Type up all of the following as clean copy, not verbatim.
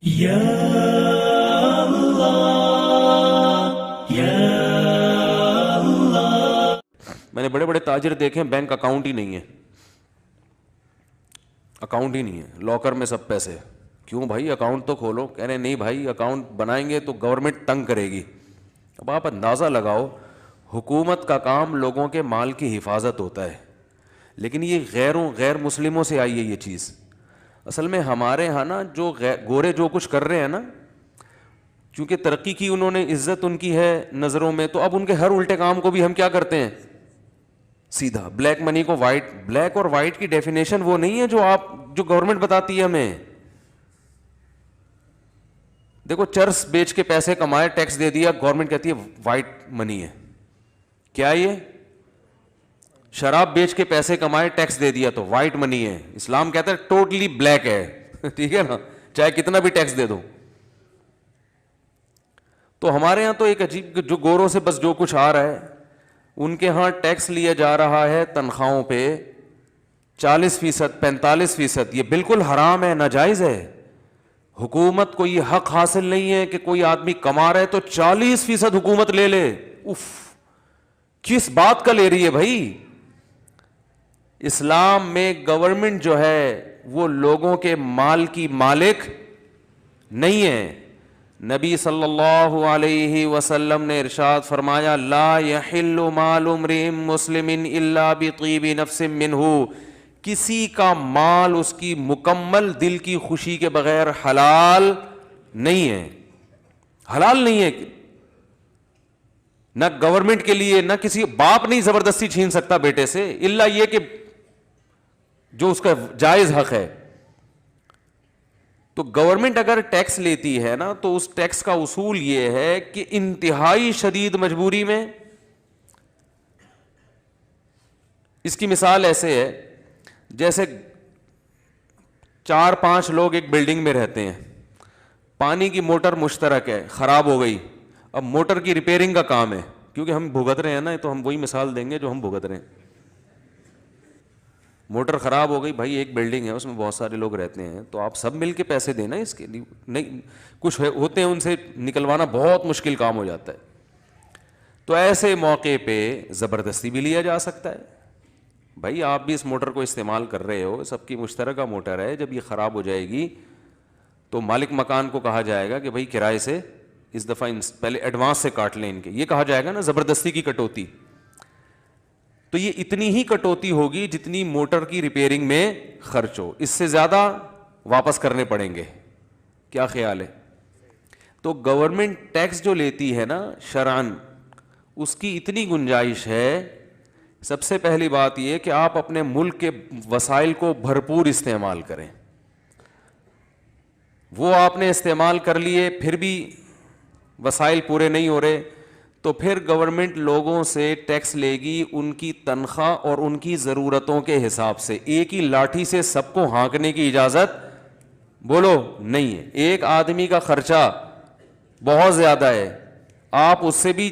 یا اللہ یا اللہ۔ میں نے بڑے بڑے تاجر دیکھے ہیں بینک اکاؤنٹ ہی نہیں ہے، اکاؤنٹ ہی نہیں ہے، لاکر میں سب پیسے۔ کیوں بھائی اکاؤنٹ تو کھولو؟ کہہ رہے نہیں بھائی اکاؤنٹ بنائیں گے تو گورنمنٹ تنگ کرے گی۔ اب آپ اندازہ لگاؤ، حکومت کا کام لوگوں کے مال کی حفاظت ہوتا ہے، لیکن یہ غیر مسلموں سے آئی ہے یہ چیز۔ اصل میں ہمارے ہاں نا جو گورے جو کچھ کر رہے ہیں نا، چونکہ ترقی کی انہوں نے، عزت ان کی ہے نظروں میں، تو اب ان کے ہر الٹے کام کو بھی ہم کیا کرتے ہیں؟ سیدھا بلیک منی کو وائٹ۔ بلیک اور وائٹ کی ڈیفینیشن وہ نہیں ہے جو گورنمنٹ بتاتی ہے ہمیں۔ دیکھو چرس بیچ کے پیسے کمائے، ٹیکس دے دیا، گورنمنٹ کہتی ہے وائٹ منی ہے۔ کیا یہ شراب بیچ کے پیسے کمائے، ٹیکس دے دیا تو وائٹ منی ہے؟ اسلام کہتا ہے ٹوٹلی بلیک ہے ٹھیک ہے نا، چاہے کتنا بھی ٹیکس دے دو۔ تو ہمارے ہاں تو ایک عجیب، جو گوروں سے بس جو کچھ آ رہا ہے، ان کے ہاں ٹیکس لیا جا رہا ہے تنخواہوں پہ 40%، 45%۔ یہ بالکل حرام ہے، ناجائز ہے۔ حکومت کو یہ حق حاصل نہیں ہے کہ کوئی آدمی کما رہا ہے تو 40% حکومت لے لے۔ اف، کس بات کا لے رہی ہے بھائی؟ اسلام میں گورنمنٹ جو ہے وہ لوگوں کے مال کی مالک نہیں ہے۔ نبی صلی اللہ علیہ وسلم نے ارشاد فرمایا، لا یحل مال امرئ مسلم الا بطیب نفس منہ، کسی کا مال اس کی مکمل دل کی خوشی کے بغیر حلال نہیں ہے، حلال نہیں ہے۔ نہ گورنمنٹ کے لیے، نہ کسی باپ نہیں زبردستی چھین سکتا بیٹے سے، الا یہ کہ جو اس کا جائز حق ہے۔ تو گورنمنٹ اگر ٹیکس لیتی ہے نا تو اس ٹیکس کا اصول یہ ہے کہ انتہائی شدید مجبوری میں، اس کی مثال ایسے ہے جیسے 4-5 لوگ ایک بلڈنگ میں رہتے ہیں، پانی کی موٹر مشترک ہے، خراب ہو گئی، اب موٹر کی ریپیئرنگ کا کام ہے، کیونکہ ہم بھگت رہے ہیں نا، تو ہم وہی مثال دیں گے جو ہم بھگت رہے ہیں۔ موٹر خراب ہو گئی بھائی، ایک بلڈنگ ہے اس میں بہت سارے لوگ رہتے ہیں، تو آپ سب مل کے پیسے دینا اس کے لیے، نہیں کچھ ہوتے ہیں ان سے نکلوانا بہت مشکل کام ہو جاتا ہے۔ تو ایسے موقع پہ زبردستی بھی لیا جا سکتا ہے، بھائی آپ بھی اس موٹر کو استعمال کر رہے ہو، سب کی مشترکہ موٹر ہے، جب یہ خراب ہو جائے گی تو مالک مکان کو کہا جائے گا کہ بھائی کرائے سے اس دفعہ پہلے ایڈوانس سے کاٹ لیں ان کے، یہ کہا جائے گا نا زبردستی کی کٹوتی۔ تو یہ اتنی ہی کٹوتی ہوگی جتنی موٹر کی ریپیئرنگ میں خرچ ہو، اس سے زیادہ واپس کرنے پڑیں گے۔ کیا خیال ہے؟ تو گورنمنٹ ٹیکس جو لیتی ہے نا شرعاً، اس کی اتنی گنجائش ہے۔ سب سے پہلی بات یہ کہ آپ اپنے ملک کے وسائل کو بھرپور استعمال کریں۔ وہ آپ نے استعمال کر لیے پھر بھی وسائل پورے نہیں ہو رہے، تو پھر گورنمنٹ لوگوں سے ٹیکس لے گی ان کی تنخواہ اور ان کی ضرورتوں کے حساب سے۔ ایک ہی لاٹھی سے سب کو ہانکنے کی اجازت بولو نہیں ہے۔ ایک آدمی کا خرچہ بہت زیادہ ہے، آپ اس سے بھی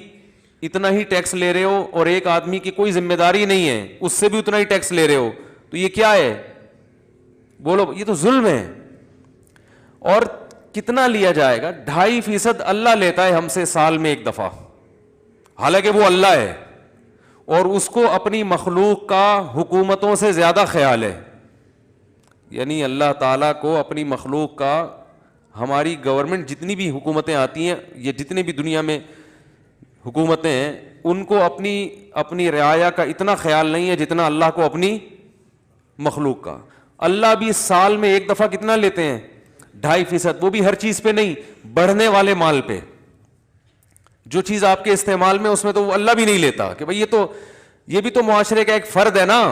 اتنا ہی ٹیکس لے رہے ہو، اور ایک آدمی کی کوئی ذمہ داری نہیں ہے، اس سے بھی اتنا ہی ٹیکس لے رہے ہو، تو یہ کیا ہے؟ بولو، یہ تو ظلم ہے۔ اور کتنا لیا جائے گا؟ 2.5% اللہ لیتا ہے ہم سے سال میں ایک دفعہ، حالانکہ وہ اللہ ہے، اور اس کو اپنی مخلوق کا حکومتوں سے زیادہ خیال ہے۔ یعنی اللہ تعالیٰ کو اپنی مخلوق کا، ہماری گورنمنٹ جتنی بھی حکومتیں آتی ہیں، یہ جتنے بھی دنیا میں حکومتیں ہیں، ان کو اپنی رعایا کا اتنا خیال نہیں ہے جتنا اللہ کو اپنی مخلوق کا۔ اللہ بھی سال میں ایک دفعہ کتنا لیتے ہیں؟ 2.5%، وہ بھی ہر چیز پہ نہیں، بڑھنے والے مال پہ۔ جو چیز آپ کے استعمال میں، اس میں تو وہ اللہ بھی نہیں لیتا کہ بھئی یہ بھی تو معاشرے کا ایک فرد ہے نا۔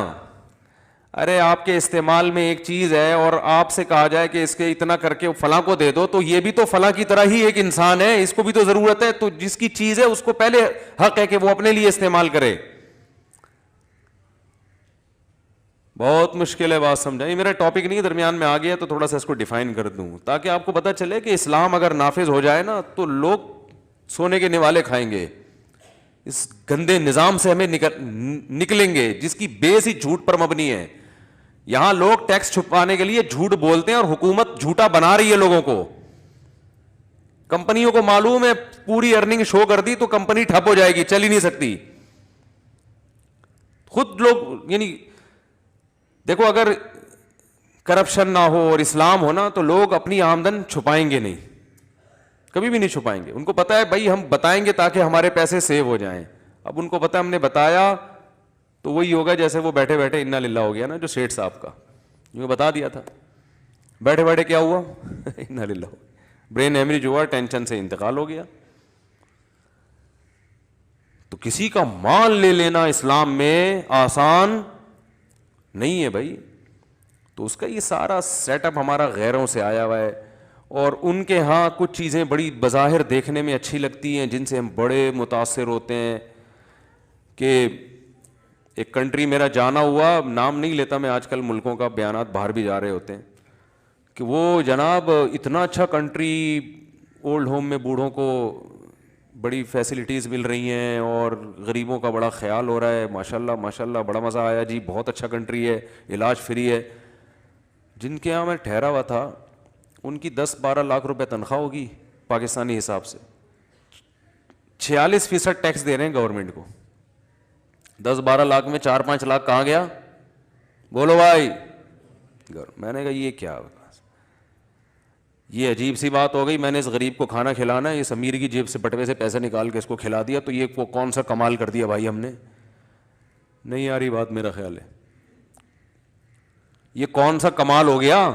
ارے آپ کے استعمال میں ایک چیز ہے اور آپ سے کہا جائے کہ اس کے اتنا کر کے فلاں کو دے دو، تو یہ بھی تو فلاں کی طرح ہی ایک انسان ہے، اس کو بھی تو ضرورت ہے، تو جس کی چیز ہے اس کو پہلے حق ہے کہ وہ اپنے لیے استعمال کرے۔ بہت مشکل ہے بات سمجھا، یہ میرا ٹاپک نہیں، درمیان میں آ گیا تو تھوڑا سا اس کو ڈیفائن کر دوں تاکہ آپ کو پتہ چلے کہ اسلام اگر نافذ ہو جائے نا تو لوگ سونے کے نوالے کھائیں گے، اس گندے نظام سے ہمیں نکلیں گے جس کی بیس ہی جھوٹ پر مبنی ہے۔ یہاں لوگ ٹیکس چھپانے کے لیے جھوٹ بولتے ہیں اور حکومت جھوٹا بنا رہی ہے لوگوں کو۔ کمپنیوں کو معلوم ہے پوری ارننگ شو کر دی تو کمپنی ٹھپ ہو جائے گی, چل ہی نہیں سکتی. خود لوگ, یعنی دیکھو اگر کرپشن نہ ہو اور اسلام ہونا تو لوگ اپنی آمدن چھپائیں گے نہیں, کبھی بھی نہیں چھپائیں گے. ان کو پتا ہے بھائی ہم بتائیں گے تاکہ ہمارے پیسے سیو ہو جائیں. اب ان کو پتا ہم نے بتایا تو وہی ہوگا جیسے وہ بیٹھے بیٹھے انا للہ ہو گیا نا, جو سیٹھ صاحب کا جو بتا دیا تھا, بیٹھے بیٹھے کیا ہوا انا للہ, برین ہیمریج ہوا, ٹینشن سے انتقال ہو گیا. تو کسی کا مال لے لینا اسلام میں آسان نہیں ہے بھائی. تو اس کا یہ سارا سیٹ اپ ہمارا غیروں سے آیا ہوا ہے, اور ان کے ہاں کچھ چیزیں بڑی بظاہر دیکھنے میں اچھی لگتی ہیں جن سے ہم بڑے متاثر ہوتے ہیں. کہ ایک کنٹری میرا جانا ہوا, نام نہیں لیتا میں, آج کل ملکوں کا بیانات باہر بھی جا رہے ہوتے ہیں, کہ وہ جناب اتنا اچھا کنٹری, اولڈ ہوم میں بوڑھوں کو بڑی فیسلٹیز مل رہی ہیں اور غریبوں کا بڑا خیال ہو رہا ہے, ماشاء اللہ ماشاء اللہ بڑا مزہ آیا جی, بہت اچھا کنٹری ہے, علاج فری ہے. جن کے یہاں میں ٹھہرا ہوا تھا ان کی 10-12 لاکھ روپے تنخواہ ہوگی پاکستانی حساب سے, 46% ٹیکس دے رہے ہیں گورنمنٹ کو. 10-12 لاکھ میں 4-5 لاکھ کہاں گیا بولو بھائی. میں نے کہا یہ کیا, یہ عجیب سی بات ہو گئی. میں نے اس غریب کو کھانا کھلانا ہے, اس امیر کی جیب سے بٹوے سے پیسے نکال کے اس کو کھلا دیا, تو یہ کون سا کمال کر دیا بھائی ہم نے. نہیں آ رہی بات, میرا خیال ہے یہ کون سا کمال ہو گیا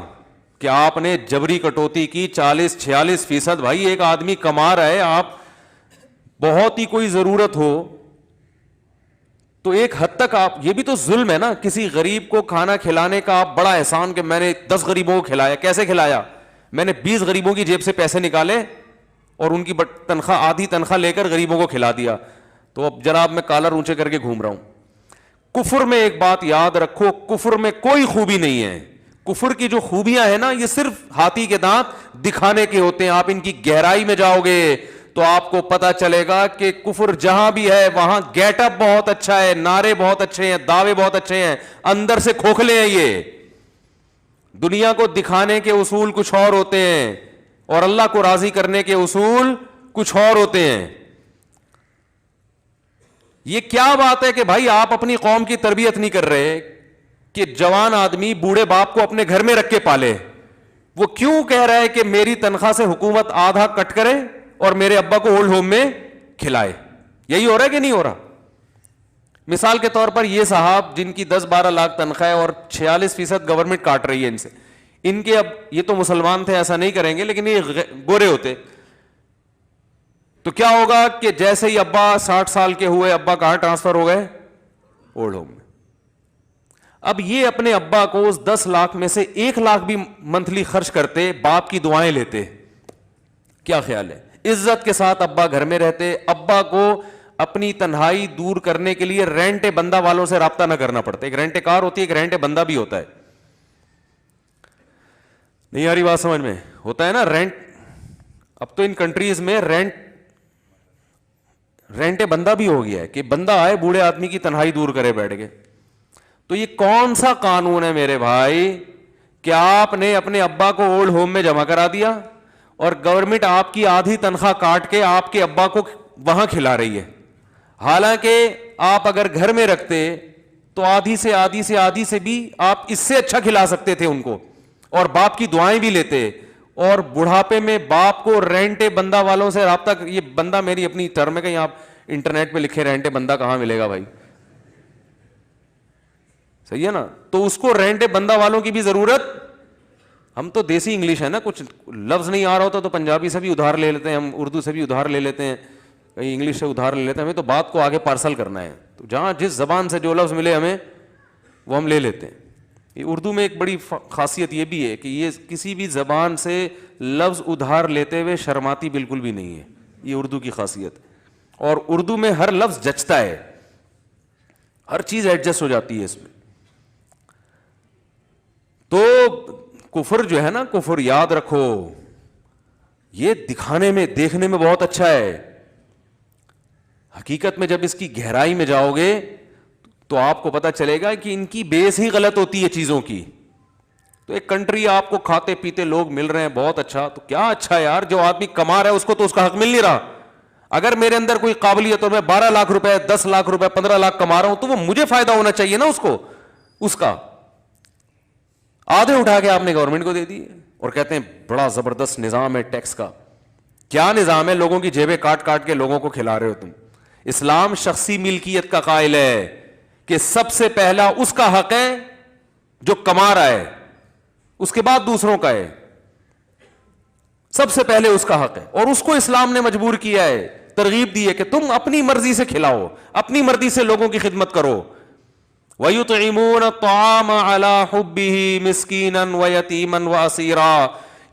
کہ آپ نے جبری کٹوتی کی 40-46%. بھائی ایک آدمی کما رہا ہے, آپ بہت ہی کوئی ضرورت ہو تو ایک حد تک آپ, یہ بھی تو ظلم ہے نا, کسی غریب کو کھانا کھلانے کا آپ بڑا احسان کہ میں نے 10 غریبوں کو کھلایا. کیسے کھلایا؟ میں نے 20 غریبوں کی جیب سے پیسے نکالے اور ان کی تنخواہ, آدھی تنخواہ لے کر غریبوں کو کھلا دیا. تو اب جناب میں کالر اونچے کر کے گھوم رہا ہوں. کفر میں ایک بات یاد رکھو, کفر میں کوئی خوبی نہیں ہے. کفر کی جو خوبیاں ہیں نا, یہ صرف ہاتھی کے دانت دکھانے کے ہوتے ہیں. آپ ان کی گہرائی میں جاؤ گے تو آپ کو پتا چلے گا کہ کفر جہاں بھی ہے وہاں گیٹ اپ بہت اچھا ہے, نعرے بہت اچھے ہیں, دعوے بہت اچھے ہیں, اندر سے کھوکھلے ہیں. یہ دنیا کو دکھانے کے اصول کچھ اور ہوتے ہیں اور اللہ کو راضی کرنے کے اصول کچھ اور ہوتے ہیں. یہ کیا بات ہے کہ بھائی آپ اپنی قوم کی تربیت نہیں کر رہے کہ جوان آدمی بوڑھے باپ کو اپنے گھر میں رکھ کے پالے. وہ کیوں کہہ رہا ہے کہ میری تنخواہ سے حکومت آدھا کٹ کرے اور میرے ابا کو اولڈ ہوم میں کھلائے؟ یہی ہو رہا ہے کہ نہیں ہو رہا؟ مثال کے طور پر یہ صاحب جن کی 10-12 لاکھ تنخواہ اور 46% گورنمنٹ کاٹ رہی ہے ان سے, ان کے اب یہ تو مسلمان تھے ایسا نہیں کریں گے, لیکن یہ گورے ہوتے تو کیا ہوگا کہ جیسے ہی ابا 60 سال کے ہوئے, ابا کہاں ٹرانسفر ہو گئے؟ اولڈ ہوم میں. اب یہ اپنے ابا کو اس 10 لاکھ میں سے 1 لاکھ بھی منتھلی خرچ کرتے, باپ کی دعائیں لیتے. کیا خیال ہے؟ عزت کے ساتھ ابا گھر میں رہتے, ابا کو اپنی تنہائی دور کرنے کے لیے رینٹے بندہ والوں سے رابطہ نہ کرنا پڑتا. ایک رینٹے کار ہوتی ہے, ایک رینٹے بندہ بھی ہوتا ہے. نہیں آ رہی بات سمجھ میں؟ ہوتا ہے نا رینٹ. اب تو ان کنٹریز میں رینٹے بندہ بھی ہو گیا ہے کہ بندہ آئے بوڑھے آدمی کی تنہائی دور کرے بیٹھ کے. تو یہ کون سا قانون ہے میرے بھائی کہ آپ نے اپنے ابا کو اولڈ ہوم میں جمع کرا دیا اور گورنمنٹ آپ کی آدھی تنخواہ کاٹ کے آپ کے ابا کو وہاں کھلا رہی ہے. حالانکہ آپ اگر گھر میں رکھتے تو آدھی سے بھی آپ اس سے اچھا کھلا سکتے تھے ان کو, اور باپ کی دعائیں بھی لیتے. اور بڑھاپے میں باپ کو رینٹے بندہ والوں سے رابطہ, یہ بندہ میری اپنی ٹرم ہے, کہیں آپ انٹرنیٹ پہ لکھے رینٹے بندہ کہاں ملے گا بھائی, صحیح ہے نا؟ تو اس کو رینٹے بندہ والوں کی بھی ضرورت. ہم تو دیسی انگلش ہے نا, کچھ لفظ نہیں آ رہا ہوتا تو پنجابی سے بھی ادھار لے لیتے ہیں, ہم اردو سے بھی ادھار لے لیتے ہیں, کہیں انگلش سے ادھار لے لیتے ہیں. ہمیں تو بات کو آگے پارسل کرنا ہے, تو جہاں جس زبان سے جو لفظ ملے ہمیں وہ ہم لے لیتے ہیں. یہ اردو میں ایک بڑی خاصیت یہ بھی ہے کہ یہ کسی بھی زبان سے لفظ ادھار لیتے ہوئے شرماتی بالکل بھی نہیں ہے. یہ اردو کی خاصیت. اور اردو میں ہر لفظ جچتا ہے, ہر چیز ایڈجسٹ ہو جاتی ہے اس میں. تو کفر جو ہے نا, کفر یاد رکھو یہ دکھانے میں دیکھنے میں بہت اچھا ہے, حقیقت میں جب اس کی گہرائی میں جاؤ گے تو آپ کو پتا چلے گا کہ ان کی بیس ہی غلط ہوتی ہے چیزوں کی. تو ایک کنٹری آپ کو کھاتے پیتے لوگ مل رہے ہیں, بہت اچھا, تو کیا اچھا یار, جو آدمی کما رہا ہے اس کو تو اس کا حق مل نہیں رہا. اگر میرے اندر کوئی قابلیت اور میں 12 لاکھ روپے 10 لاکھ روپے 15 لاکھ کما رہا ہوں تو وہ مجھے فائدہ ہونا چاہیے نا اس کو, اس کا. آدھے اٹھا کے آپ نے گورنمنٹ کو دے دی اور کہتے ہیں بڑا زبردست نظام ہے ٹیکس کا. کیا نظام ہے؟ لوگوں کی جیبیں کاٹ کاٹ کے لوگوں کو کھلا رہے ہو تم. اسلام شخصی ملکیت کا قائل ہے کہ سب سے پہلا اس کا حق ہے جو کما رہا ہے, اس کے بعد دوسروں کا ہے, سب سے پہلے اس کا حق ہے. اور اس کو اسلام نے مجبور کیا ہے, ترغیب دی ہے کہ تم اپنی مرضی سے کھلاؤ, اپنی مرضی سے لوگوں کی خدمت کرو. وَيُطْعِمُونَ الطَّعَامَ عَلَى حُبِّهِ مِسْكِينًا وَيَتِيمًا وَأَسِيرًا.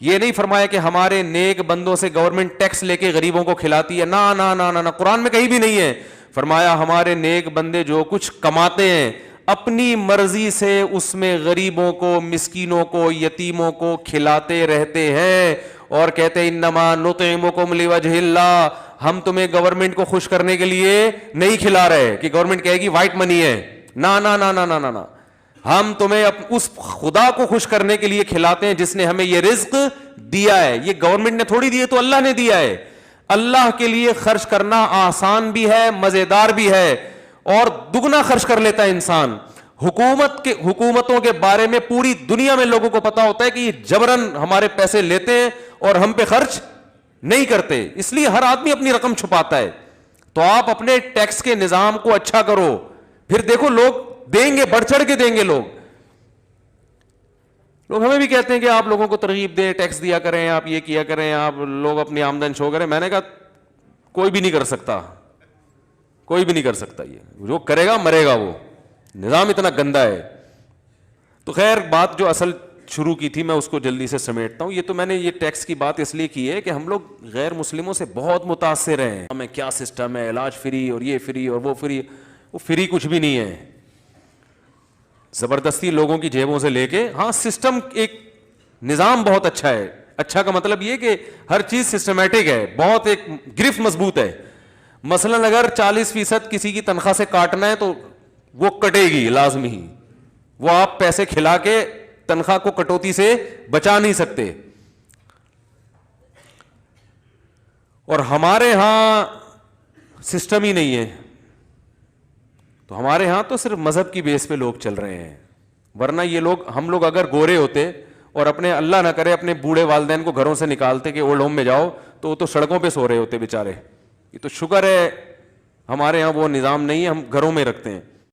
یہ نہیں فرمایا کہ ہمارے نیک بندوں سے گورنمنٹ ٹیکس لے کے غریبوں کو کھلاتی ہے, نا نا نا نا, قرآن میں کہیں بھی نہیں ہے. فرمایا ہمارے نیک بندے جو کچھ کماتے ہیں اپنی مرضی سے اس میں غریبوں کو, مسکینوں کو, یتیموں کو کھلاتے رہتے ہیں, اور کہتے ہیں انما نطعمکم لوجہ اللہ, ہم تمہیں گورنمنٹ کو خوش کرنے کے لیے نہیں کھلا رہے کہ گورنمنٹ کہے گی وائٹ منی ہے, نا نا نا نا نا نا, ہم تمہیں اس خدا کو خوش کرنے کے لیے کھلاتے ہیں جس نے ہمیں یہ رزق دیا ہے. یہ گورنمنٹ نے تھوڑی دی ہے, تو اللہ نے دیا ہے. اللہ کے لیے خرچ کرنا آسان بھی ہے, مزیدار بھی ہے, اور دگنا خرچ کر لیتا ہے انسان. حکومتوں کے بارے میں پوری دنیا میں لوگوں کو پتا ہوتا ہے کہ یہ جبرن ہمارے پیسے لیتے ہیں اور ہم پہ خرچ نہیں کرتے, اس لیے ہر آدمی اپنی رقم چھپاتا ہے. تو آپ اپنے ٹیکس کے نظام کو اچھا کرو, پھر دیکھو لوگ دیں گے, بڑھ چڑھ کے دیں گے. لوگ ہمیں بھی کہتے ہیں کہ آپ لوگوں کو ترغیب دیں, ٹیکس دیا کریں, آپ یہ کیا کریں, آپ لوگ اپنی آمدن شو کریں. میں نے کہا کوئی بھی نہیں کر سکتا, کوئی بھی نہیں کر سکتا, یہ جو کرے گا مرے گا, وہ نظام اتنا گندا ہے. تو خیر بات جو اصل شروع کی تھی میں اس کو جلدی سے سمیٹتا ہوں. یہ تو میں نے یہ ٹیکس کی بات اس لیے کی ہے کہ ہم لوگ غیر مسلموں سے بہت متاثر ہیں. ہمیں کیا سسٹم ہے, علاج فری اور یہ فری اور وہ فری. وہ فری کچھ بھی نہیں ہے, زبردستی لوگوں کی جیبوں سے لے کے. ہاں سسٹم, ایک نظام بہت اچھا ہے. اچھا کا مطلب یہ کہ ہر چیز سسٹمیٹک ہے, بہت ایک گرفت مضبوط ہے. مثلا اگر 40% کسی کی تنخواہ سے کاٹنا ہے تو وہ کٹے گی لازمی ہی, وہ آپ پیسے کھلا کے تنخواہ کو کٹوتی سے بچا نہیں سکتے. اور ہمارے ہاں سسٹم ہی نہیں ہے, تو ہمارے ہاں تو صرف مذہب کی بیس پہ لوگ چل رہے ہیں. ورنہ یہ لوگ, ہم لوگ اگر گورے ہوتے اور اپنے اللہ نہ کرے اپنے بوڑھے والدین کو گھروں سے نکالتے کہ اولڈ ہوم میں جاؤ, تو وہ تو سڑکوں پہ سو رہے ہوتے بیچارے. یہ تو شکر ہے ہمارے ہاں وہ نظام نہیں ہے, ہم گھروں میں رکھتے ہیں.